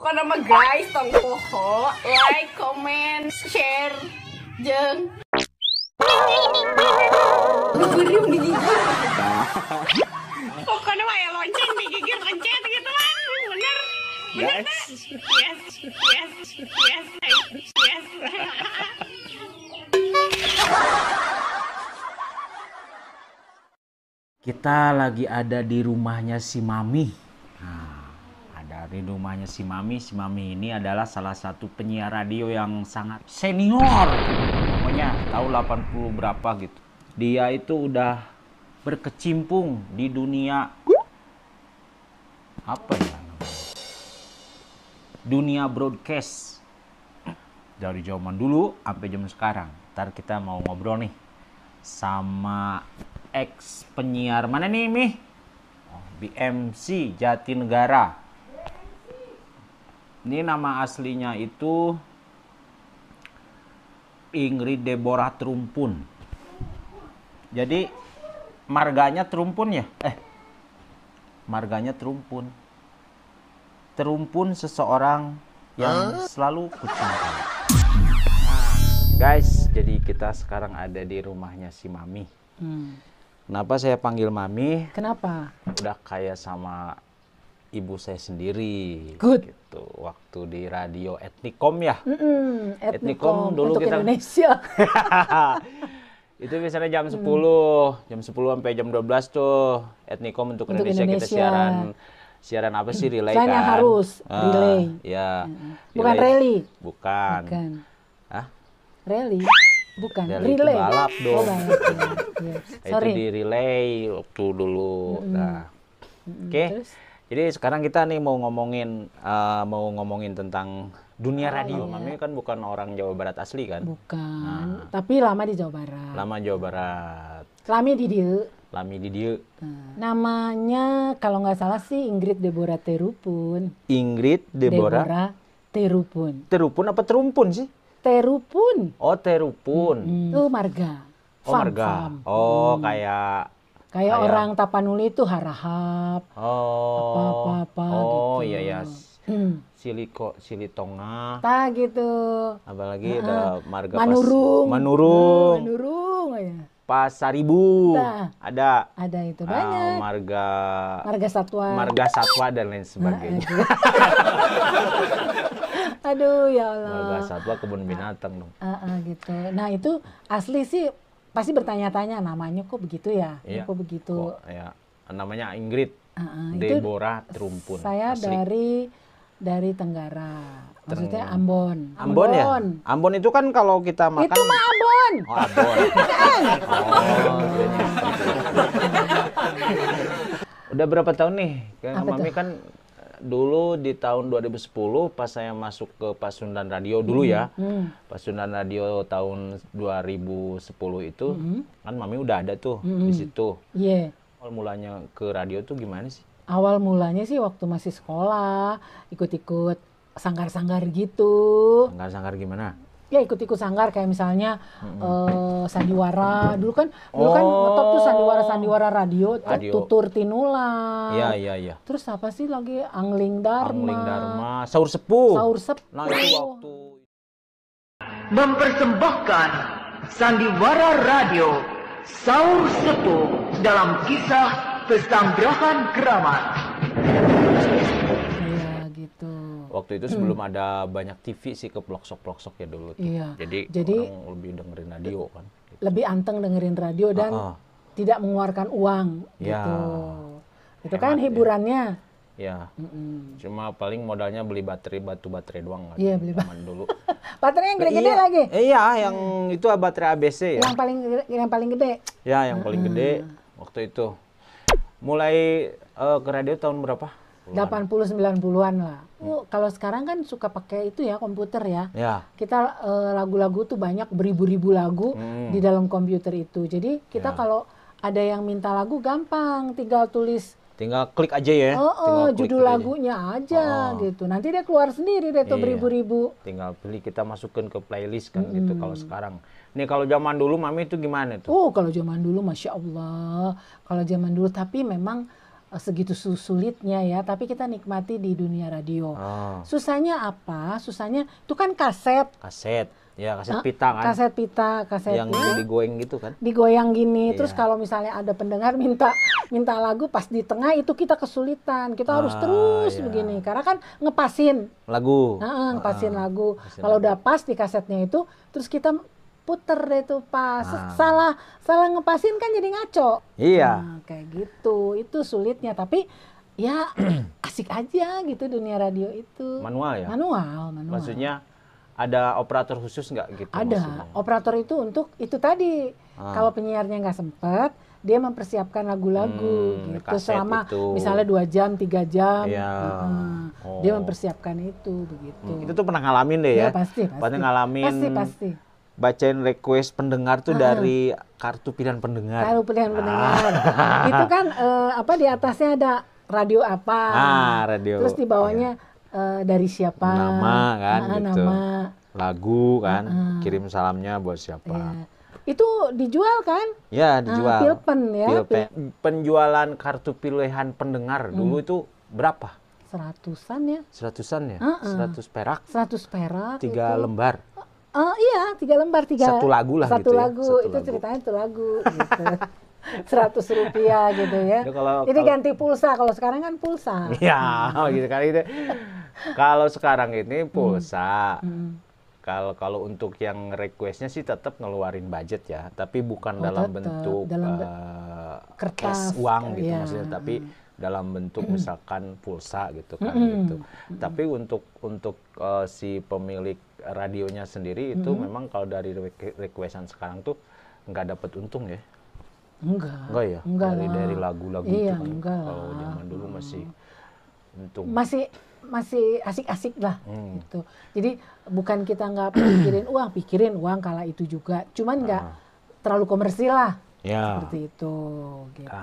Pokoknya mah guys, tong poho, like, comment, share, jeng. Gugurnya menggigit. Pokoknya mah ya lonceng digigit pencet gitu kan, bener. Bener tak? Yes. Kita lagi ada di rumahnya si Mami. Nah, ada di rumahnya si Mami. Si Mami ini adalah salah satu penyiar radio yang sangat senior. Pokoknya tahu 80 berapa gitu. Dia itu udah berkecimpung di dunia apa ya namanya? Dunia broadcast. Dari zaman dulu sampai zaman sekarang. Ntar kita mau ngobrol nih sama ex penyiar mana nih Mi? BMC Jatinegara. Ini nama aslinya itu Ingrid Deborah Trumpun. Jadi marganya Trumpun ya? Marganya Trumpun. Trumpun seseorang yang selalu kucintai. Guys, jadi kita sekarang ada di rumahnya si Mami. Kenapa saya panggil Mami? Kenapa? Udah kayak sama ibu saya sendiri. Good. Gitu. Waktu di radio Etnikom ya. Etnikom dulu untuk kita Indonesia. Itu biasanya jam 10. Jam 10 sampai jam 12 tuh Etnikom untuk Indonesia. Kita siaran apa sih? Relay kan? Yang harus relay. Ya. Bukan rally. Bukan. Hah? Rally. Bukan, relay. Balap dong. Sorry. Itu di relay waktu dulu. Nah, oke. Jadi sekarang kita nih mau ngomongin tentang dunia radio. Mami kan bukan orang Jawa Barat asli kan? Bukan. Tapi lama di Jawa Barat. Lama Jawa Barat. Lami di dieu. Lami di dieu. Namanya kalau nggak salah sih Ingrid Deborah Terupun. Ingrid Deborah Terupun. Terupun apa Terumpun sih? Terupun. Oh, Terupun. Itu marga. Oh, marga. Oh, kayak orang Tapanuli itu harahap. Oh. Apa-apa Oh, gitu. iya. Silitonga. Tak gitu. Apalagi ada marga Manurung. Manurung ya. Pasaribu. Nah, ada itu banyak. Marga Satwa dan lain sebagainya. Aduh ya Allah. Marga Satwa kebun binatang dong. Gitu. Nah itu asli sih pasti bertanya-tanya namanya kok begitu ya? Iya. Kok begitu? Ya. Namanya Ingrid Deborah Trumpun. Saya asli. dari Tenggara. Maksudnya Ambon. Ambon ya? Ambon itu kan kalau kita makan. Itu mah Ambon. Oh, Ambon. Udah berapa tahun nih? Mami kan dulu di tahun 2010 pas saya masuk ke Pasundan Radio dulu ya. Pasundan Radio tahun 2010 itu kan Mami udah ada tuh di situ. Iya. Awal mulanya ke radio tuh gimana sih? Awal mulanya sih waktu masih sekolah, ikut-ikut sanggar-sanggar gitu. Sanggar-sanggar gimana? Ya ikut-ikut sanggar kayak misalnya sandiwara. Dulu kan ngetop tuh sandiwara radio. Tutur Tinula. Iya. Terus apa sih lagi Angling Dharma. Saur Sepuh. Nah, itu waktu mempersembahkan sandiwara radio Saur Sepuh dalam kisah Pesanggerahan Keramat. Iya gitu. Waktu itu sebelum ada banyak TV sih ke pelosok-pelosok ya dulu tuh. Iya. Jadi orang lebih dengerin radio kan. Lebih anteng dengerin radio dan tidak mengeluarkan uang gitu. Itu kan hiburannya. Ya. Cuma paling modalnya beli batu baterai doang kan. Iya, beli zaman dulu. Baterai yang gede-gede lagi. Iya, yang itu baterai ABC ya. Yang paling gede. Ya, yang paling gede waktu itu. Mulai ke radio tahun berapa? 80-90-an lah. Kalau sekarang kan suka pakai itu ya komputer ya. Kita lagu-lagu tuh banyak beribu-ribu lagu di dalam komputer itu. Jadi kita kalau ada yang minta lagu gampang, tinggal klik aja ya. Judul lagunya aja gitu. Nanti dia keluar sendiri deh tuh beribu-ribu. Tinggal pilih kita masukin ke playlist kan gitu kalau sekarang. Nih kalau zaman dulu Mami itu gimana tuh? Kalau zaman dulu Masya Allah. Kalau zaman dulu tapi memang segitu sulitnya ya, tapi kita nikmati di dunia radio. Susahnya apa? Susahnya itu kan kaset. Ya, kaset pita kan. Kaset pita, kaset yang digoyang gitu kan. Digoyang gini. Terus kalau misalnya ada pendengar minta lagu pas di tengah itu kita kesulitan. Kita harus terus begini karena kan ngepasin lagu. Ngepasin lagu. Kalau udah pas di kasetnya itu terus kita puter deh tuh pas. Salah ngepasin kan jadi ngaco. Iya. Nah, kayak gitu. Itu sulitnya, tapi ya asik aja gitu dunia radio itu. Manual ya? Manual. Maksudnya ada operator khusus nggak gitu? Ada. Maksudnya? Operator itu untuk itu tadi. Kalau penyiarnya nggak sempet, dia mempersiapkan lagu-lagu gitu selama itu. Misalnya 2 jam, 3 jam. Iya. Dia mempersiapkan itu begitu. Itu tuh pernah ngalamin deh ya? Ya pasti. Pasti ngalamin. Pasti. Bacain request pendengar tuh dari kartu pilihan pendengar. Kartu pilihan pendengar. Itu kan di atasnya ada radio apa. Radio. Terus di bawahnya dari siapa. Nama kan gitu. Nama. Lagu kan. Kirim salamnya buat siapa. Ya. Itu dijual kan? Ya, dijual. Pilpen ya. Penjualan kartu pilihan pendengar dulu itu berapa? 100-an ya. 100-an ya? 100 perak. 100 perak. 3 lembar. Iya, 3 lembar, 3. Satu lagu lah satu gitu lagu. Ya? Itu ceritanya satu lagu gitu. 100 rupiah gitu ya. Jadi ganti pulsa, kalau sekarang kan pulsa. Iya, gitu kan itu. Kalau sekarang ini pulsa. Kalau untuk yang requestnya sih tetap ngeluarin budget ya, tapi bukan dalam bentuk kertas, cash uang gitu maksudnya, tapi dalam bentuk misalkan pulsa gitu kan gitu. Tapi untuk si pemilik radionya sendiri itu memang kalau dari requestan sekarang tuh nggak dapat untung ya. Enggak ya. Dari lagu-lagu itu kan. Kalau zaman dulu masih untung. Masih asik-asik lah gitu. Jadi bukan kita nggak pikirin uang kala itu juga. Cuman nggak terlalu komersil lah. Ya. Seperti itu gitu.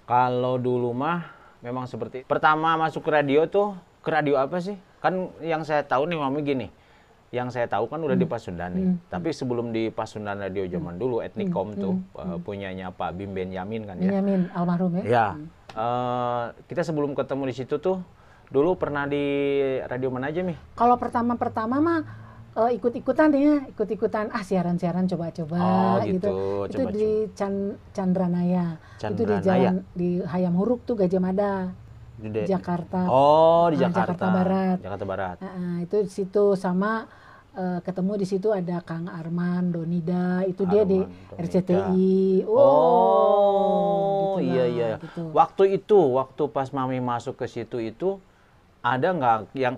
Kalau dulu mah memang seperti pertama masuk ke radio tuh ke radio apa sih? Kan yang saya tahu nih Mami gini. Yang saya tahu kan udah di Pasundan nih. Tapi sebelum di Pasundan Radio zaman dulu Etnikom tuh punyanya Pak Bim Benyamin kan ya. Benyamin almarhum ya. Ya. Kita sebelum ketemu di situ tuh dulu pernah di radio mana aja Mi? Kalau pertama mah ikut-ikutan siaran-siaran coba-coba gitu. Itu di Chandranaya. Itu di jalan di Hayam Huruk tuh Gajah Mada. Di Jakarta. Oh, di Jakarta Barat. Jakarta Barat. Itu di situ sama ketemu di situ ada Kang Arman Donida, itu dia di RCTI. Oh, iya. Gitu. Waktu pas Mami masuk ke situ itu ada nggak yang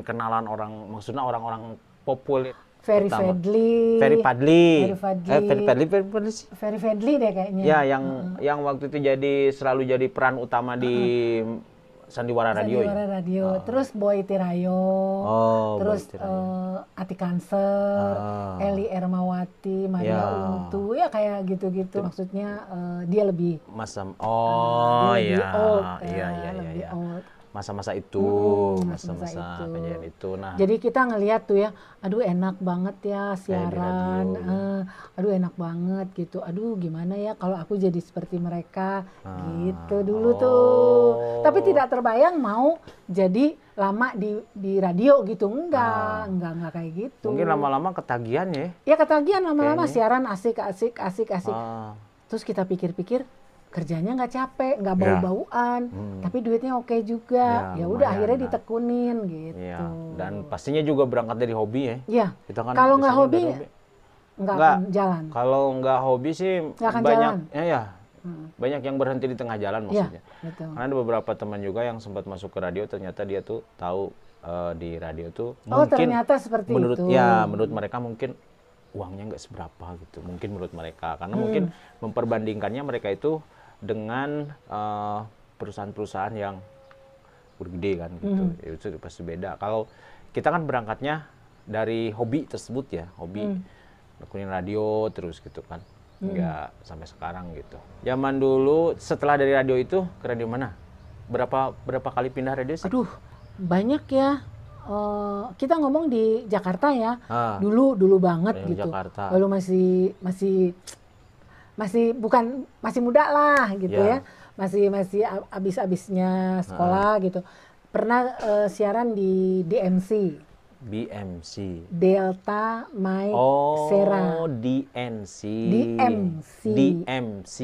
kenalan orang, maksudnya orang-orang populer? Ferry Fadli deh kayaknya. Ya, yang waktu itu selalu jadi peran utama di Sandiwara Radio. Terus Boy Tirayo, terus Ati Kanser, Eli Ermawati, Maria Untu, ya kayak gitu-gitu. Maksudnya dia lebih lebih old. Masa-masa itu, masa-masa kejadian itu. Nah, jadi kita ngelihat tuh ya, aduh enak banget ya siaran, aduh enak banget gitu. Aduh gimana ya kalau aku jadi seperti mereka gitu dulu tuh. Tapi tidak terbayang mau jadi lama di radio gitu, enggak kayak gitu. Mungkin lama-lama ketagihan ya? Ya ketagihan lama-lama siaran asik. Terus kita pikir-pikir, kerjanya nggak capek, nggak bau-bauan, tapi duitnya oke juga. Ya udah akhirnya ditekunin gitu. Ya. Dan pastinya juga berangkat dari hobi ya. Iya. Kan kalau nggak hobi nggak akan jalan. Kalau nggak hobi sih banyak banyak yang berhenti di tengah jalan maksudnya. Ya, betul. Karena ada beberapa teman juga yang sempat masuk ke radio, ternyata dia tuh tahu di radio tuh mungkin ternyata seperti itu. Ya menurut mereka mungkin uangnya nggak seberapa gitu. Mungkin menurut mereka karena mungkin memperbandingkannya mereka itu dengan perusahaan-perusahaan yang bergede kan gitu. Itu pasti beda. Kalau kita kan berangkatnya dari hobi tersebut ya, hobi nekunin radio terus gitu kan. Enggak sampai sekarang gitu. Zaman dulu setelah dari radio itu ke radio mana? Berapa kali pindah radio sih? Aduh, banyak ya. Kita ngomong di Jakarta ya. Dulu banget gitu. Lalu masih muda lah gitu ya. masih abis-abisnya sekolah gitu. Pernah siaran di DMC. BMC. Delta Mike Sera. Oh, DNC. DMC.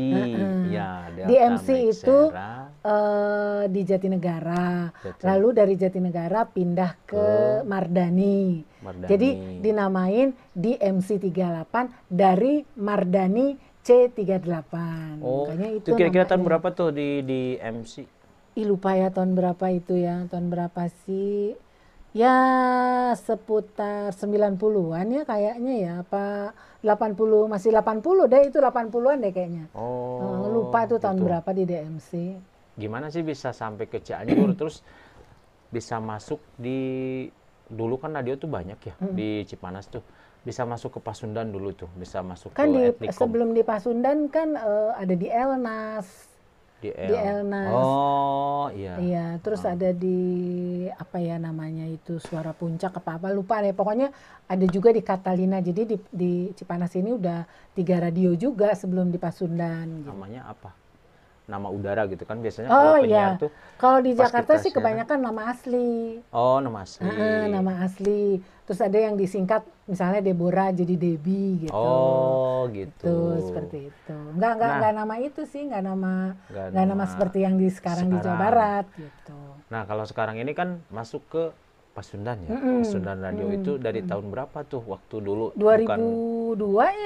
Ya, Delta DMC Mike itu Sera. Di Jatinegara. Lalu dari Jatinegara pindah ke Mardani. Jadi dinamain DMC 38 dari Mardani C38. Oh, makanya itu kira-kira tahun berapa tuh di MC? Lupa ya tahun berapa itu ya. Tahun berapa sih? Ya seputar 90-an ya kayaknya ya. Apa 80, masih 80 deh, itu 80-an deh kayaknya. Oh. Lupa tuh tahun gitu. berapa di DMC. Gimana sih bisa sampai ke Cianjur terus bisa masuk dulu kan radio tuh banyak ya di Cipanas tuh. Bisa masuk ke Pasundan dulu tuh, bisa masuk kan ke Etnikom. Etnikom. Sebelum di Pasundan kan ada di Elnas. Di Elnas. Oh, iya. Iya, terus ada di apa ya namanya itu Suara Puncak apa lupa deh. Pokoknya ada juga di Catalina. Jadi di Cipanas ini udah 3 radio juga sebelum di Pasundan. Gitu. Namanya apa? Nama udara gitu kan biasanya kalau penyiar iya. tuh. Kalau di Jakarta sih siaran. kebanyakan nama asli. Oh, nama asli. Nama asli. Terus ada yang disingkat misalnya Deborah jadi Debbie gitu. Oh, gitu. Tuh, seperti itu. Enggak nama itu sih, enggak nama seperti yang sekarang di Jawa Barat gitu. Nah, kalau sekarang ini kan masuk ke Pasundan ya. Pasundan radio itu dari tahun berapa tuh waktu dulu? 2002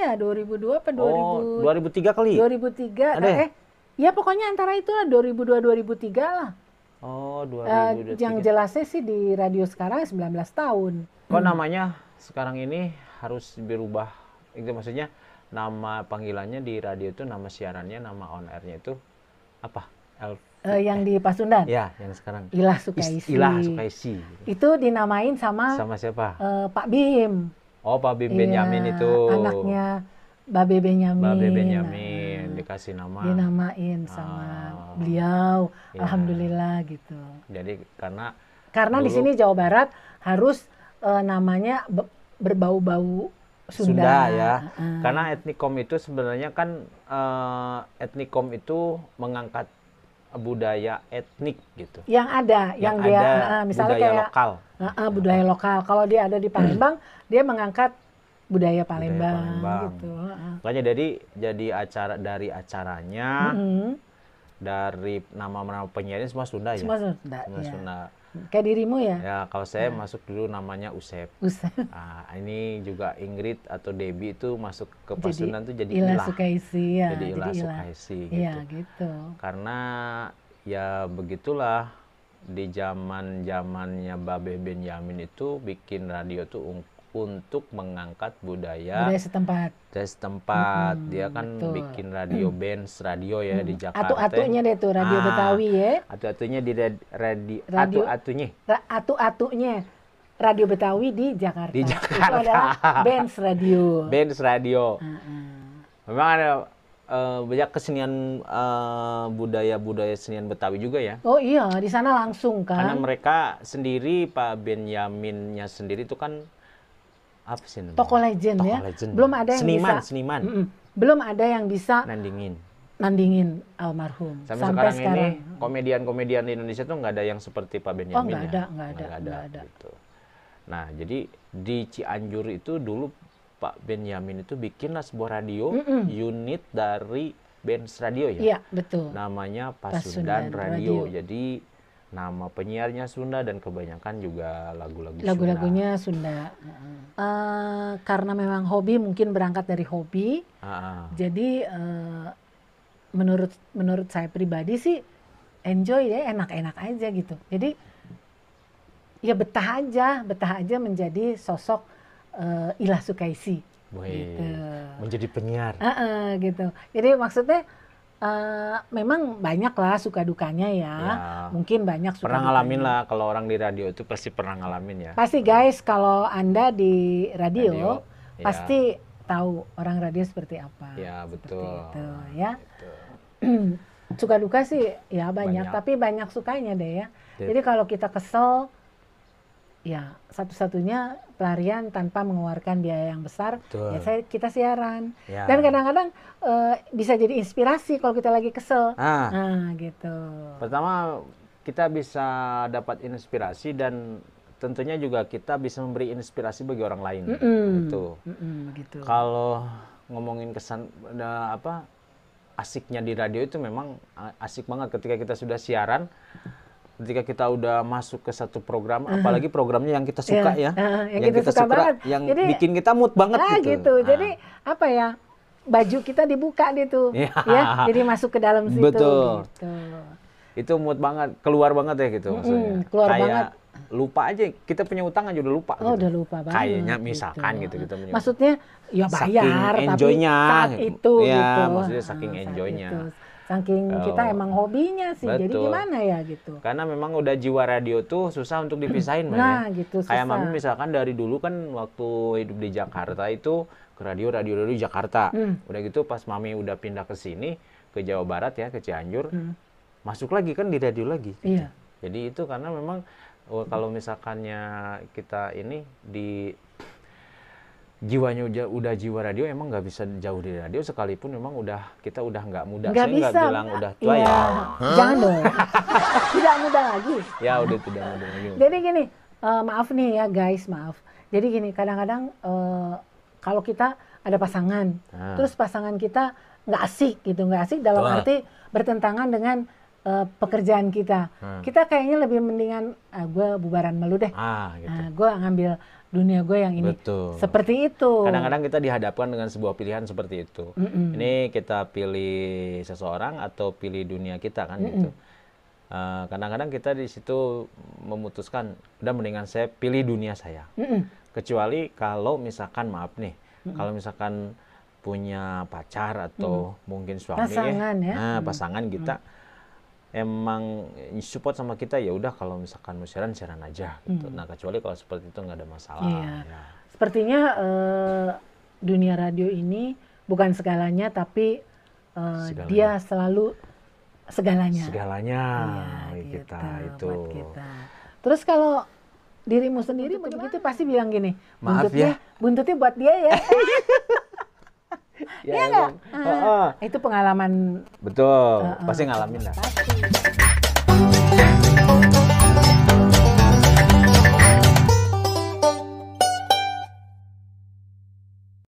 ya, 2002 apa 2000? Oh, 2003 kali. 2003. Ada ya? Ya pokoknya antara itu lah 2002-2003 lah. Oh, 2003. Yang jelasnya sih di radio sekarang 19 tahun. Kok namanya sekarang ini harus berubah? Itu maksudnya nama panggilannya di radio itu, nama siarannya, nama on airnya itu apa? Yang di Pasundan? Ya, yang sekarang. Ilah Sukaisi. Ilah Sukaisi. Itu dinamain sama siapa? Pak Bim. Oh, Pak Bim Benyamin itu. Anaknya Babe Benyamin. Dikasih nama. Dinamain sama beliau. Ya. Alhamdulillah gitu. Jadi karena di sini Jawa Barat harus namanya berbau-bau Sunda ya. Karena Etnikom itu sebenarnya kan Etnikom itu mengangkat budaya etnik gitu. Yang ada, yang dia misalnya budaya kayak lokal. Budaya lokal. Kalau dia ada di Palembang, dia mengangkat budaya Palembang. Gitu. Makanya dari acaranya, dari nama-nama penyiarnya semua Sunda ya. Semua Sunda. Semua ya. Sunda. Kayak dirimu ya? Ya, kalau saya masuk dulu namanya Usep. Ini juga Ingrid atau Debbie itu masuk ke Pasundan tuh jadi Ilah Sukaisi ya. Jadi Ilah Sukaisi gitu. Iya, gitu. Karena ya begitulah di zamannya Babe Benyamin itu bikin radio tuh untuk mengangkat budaya setempat. Dia kan bikin radio bands radio ya di Jakarta. Atu-atunya deh tuh radio Betawi ya. Atu-atunya di atu-atunya radio Betawi di Jakarta. Itu adalah bands radio. Bands radio. Memang ada banyak kesenian budaya senian Betawi juga ya. Oh iya, di sana langsung kan. Karena mereka sendiri Pak Benyaminnya sendiri itu kan apa sih namanya? Tokoh legend ya. Belum ada yang seniman. Belum ada yang bisa nandingin almarhum. Sampai sekarang ini komedian-komedian di Indonesia tuh nggak ada yang seperti Pak Benyamin. Oh, nggak ada. Gitu. Nah, jadi di Cianjur itu dulu Pak Benyamin itu bikinlah sebuah radio, unit dari bands radio ya. Iya, betul. Namanya Pasundan Radio. Jadi nama penyiarnya Sunda dan kebanyakan juga lagu-lagunya Sunda. Karena memang hobi, mungkin berangkat dari hobi. Jadi menurut saya pribadi sih enjoy ya, enak-enak aja gitu. Jadi ya betah aja menjadi sosok Ilah Sukaisi. Gitu. Menjadi penyiar. Gitu. Jadi maksudnya memang banyak lah suka dukanya ya. Mungkin banyak suka pernah ngalamin lah, kalau orang di radio itu pasti pernah ngalamin ya. Pasti guys, kalau Anda di radio pasti tahu orang radio seperti apa. Ya, betul. Seperti itu ya. Suka duka sih ya banyak, tapi banyak sukanya deh ya. Jadi kalau kita kesel ya satu-satunya pelarian tanpa mengeluarkan biaya yang besar, Betul. ya kita siaran. Ya. Dan kadang-kadang bisa jadi inspirasi kalau kita lagi kesel. Nah, gitu. Pertama, kita bisa dapat inspirasi dan tentunya juga kita bisa memberi inspirasi bagi orang lain. Gitu. Begitu. Kalau ngomongin kesan asiknya di radio itu memang asik banget ketika kita sudah siaran. Ketika kita udah masuk ke satu program, apalagi programnya yang kita suka yang kita suka banget, yang jadi, bikin kita mood banget gitu. Jadi apa ya, baju kita dibuka gitu, ya, jadi masuk ke dalam situ. Betul. Gitu. Itu mood banget, keluar banget ya gitu maksudnya. Keluar kayak banget. Lupa aja, kita punya utang aja udah lupa. Oh, gitu. udah lupa banget. Kayaknya misalkan gitu kita punya. Maksudnya ya bayar, saking enjoy-nya, tapi saat itu ya, gitu. maksudnya saking enjoy-nya. Saking kita emang hobinya sih, betul. jadi gimana ya gitu. Karena memang udah jiwa radio tuh susah untuk dipisahin. Nah gitu, susah. Kayak Mami misalkan dari dulu kan waktu hidup di Jakarta itu ke radio Jakarta. Udah gitu pas Mami udah pindah ke sini, ke Jawa Barat ya, ke Cianjur, masuk lagi kan di radio lagi. Gitu. Iya. Jadi itu karena memang kalau misalkannya kita ini di jiwanya udah jiwa radio, emang nggak bisa jauh dari radio, sekalipun memang kita udah nggak muda. Nggak Saya bisa. nggak bilang udah tua ya. Jangan dong. Tidak muda lagi. Ya udah tidak muda lagi. Jadi gini, maaf nih ya guys, maaf. Jadi gini, kadang-kadang kalau kita ada pasangan, terus pasangan kita nggak asik gitu, nggak asik dalam arti bertentangan dengan pekerjaan kita. Kita kayaknya lebih mendingan, gue bubaran malu deh. Gitu. Gue ngambil dunia gue yang ini. Betul. Seperti itu. Kadang-kadang kita dihadapkan dengan sebuah pilihan seperti itu. Ini kita pilih seseorang atau pilih dunia kita kan gitu. Kadang-kadang kita di situ memutuskan, udah mendingan saya pilih dunia saya. Kecuali kalau misalkan maaf nih, kalau misalkan punya pacar atau mungkin suami, pasangan ya. pasangan kita emang support sama kita, ya udah kalau misalkan mau siaran aja gitu. Nah kecuali kalau seperti itu nggak ada masalah. Iya. Ya. Sepertinya dunia radio ini bukan segalanya, tapi dia selalu segalanya. Segalanya Iya, kita gitu, itu. buat kita. Terus kalau dirimu sendiri begitu pasti bilang gini, maaf ya, buntutnya buat dia ya. Ya, iya nggak? Itu pengalaman. Betul, pasti ngalamin lah. Pasti.